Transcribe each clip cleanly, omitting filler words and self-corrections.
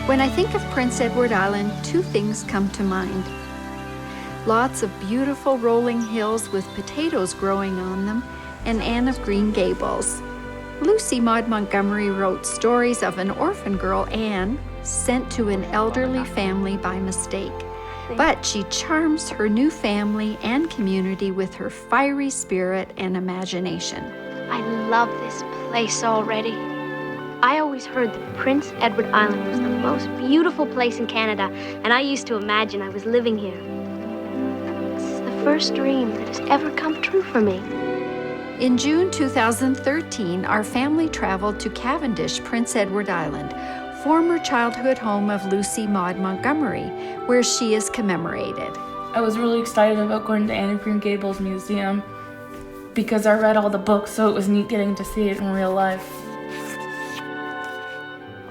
When I think of Prince Edward Island, two things come to mind. Lots of beautiful rolling hills with potatoes growing on them, and Anne of Green Gables. Lucy Maud Montgomery wrote stories of an orphan girl, Anne, sent to an elderly family by mistake. But she charms her new family and community with her fiery spirit and imagination. I love this place already. I always heard that Prince Edward Island was the most beautiful place in Canada, and I used to imagine I was living here. This is the first dream that has ever come true for me. In June 2013, our family traveled to Cavendish, Prince Edward Island, former childhood home of Lucy Maud Montgomery, where she is commemorated. I was really excited about going to Anne of Green Gables Museum because I read all the books, so it was neat getting to see it in real life.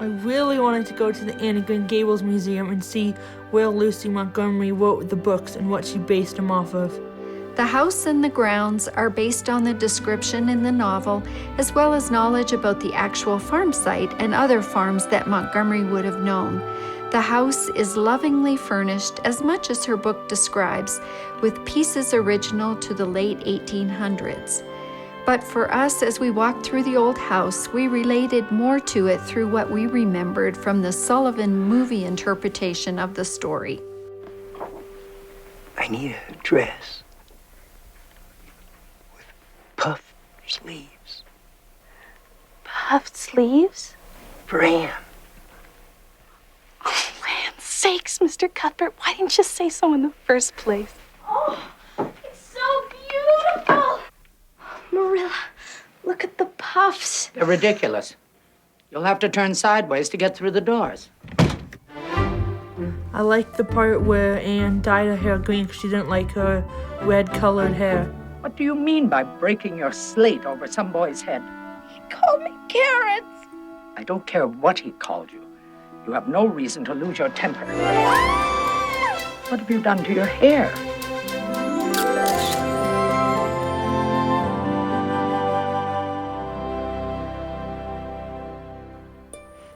I really wanted to go to the Anne of Green Gables Museum and see where Lucy Montgomery wrote the books and what she based them off of. The house and the grounds are based on the description in the novel, as well as knowledge about the actual farm site and other farms that Montgomery would have known. The house is lovingly furnished, as much as her book describes, with pieces original to the late 1800s. But for us, as we walked through the old house, we related more to it through what we remembered from the Sullivan movie interpretation of the story. I need a dress with puffed sleeves. Puffed sleeves? For Anne. Oh, land's sakes, Mr. Cuthbert, why didn't you say so in the first place? Oh, it's so beautiful! Marilla, look at the puffs. They're ridiculous. You'll have to turn sideways to get through the doors. I liked the part where Anne dyed her hair green because she didn't like her red-colored hair. What do you mean by breaking your slate over some boy's head? He called me carrots. I don't care what he called you. You have no reason to lose your temper. What have you done to your hair?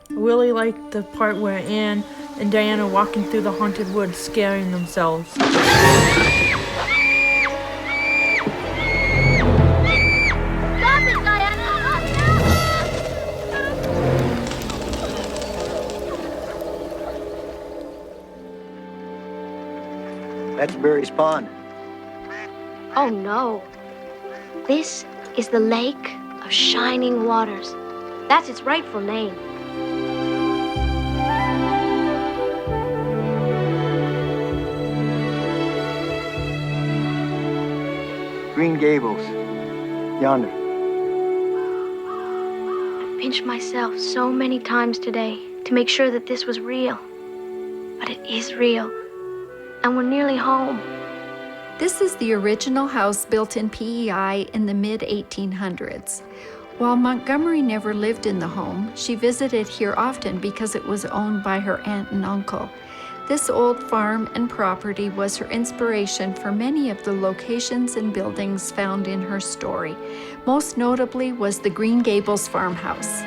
I really liked the part where Anne and Diane are walking through the haunted woods, scaring themselves. Stop it, Diana! That's Barry's Pond. Oh, no. This is the Lake of Shining Waters. That's its rightful name. Green Gables. Yonder. I pinched myself so many times today to make sure that this was real. But it is real. And we're nearly home. This is the original house built in PEI in the mid-1800s. While Montgomery never lived in the home, she visited here often because it was owned by her aunt and uncle. This old farm and property was her inspiration for many of the locations and buildings found in her story. Most notably was the Green Gables farmhouse.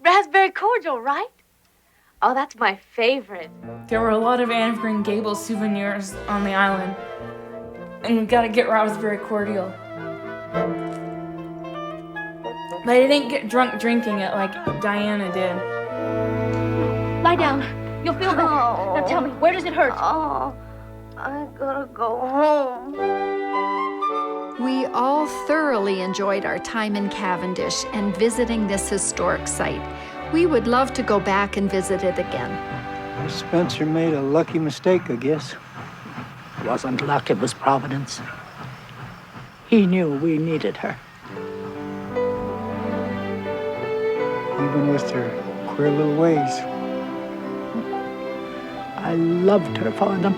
Raspberry cordial, right? Oh, that's my favorite. There were a lot of Anne of Green Gables souvenirs on the island, and we gotta get raspberry cordial. But I didn't get drunk drinking it like Diana did. Lie down. You'll feel better. Now tell me, where does it hurt? Oh, I gotta go home. We all thoroughly enjoyed our time in Cavendish and visiting this historic site. We would love to go back and visit it again. Well, Spencer made a lucky mistake, I guess. It wasn't luck, it was providence. He knew we needed her. Even with her queer little ways. I loved her for them.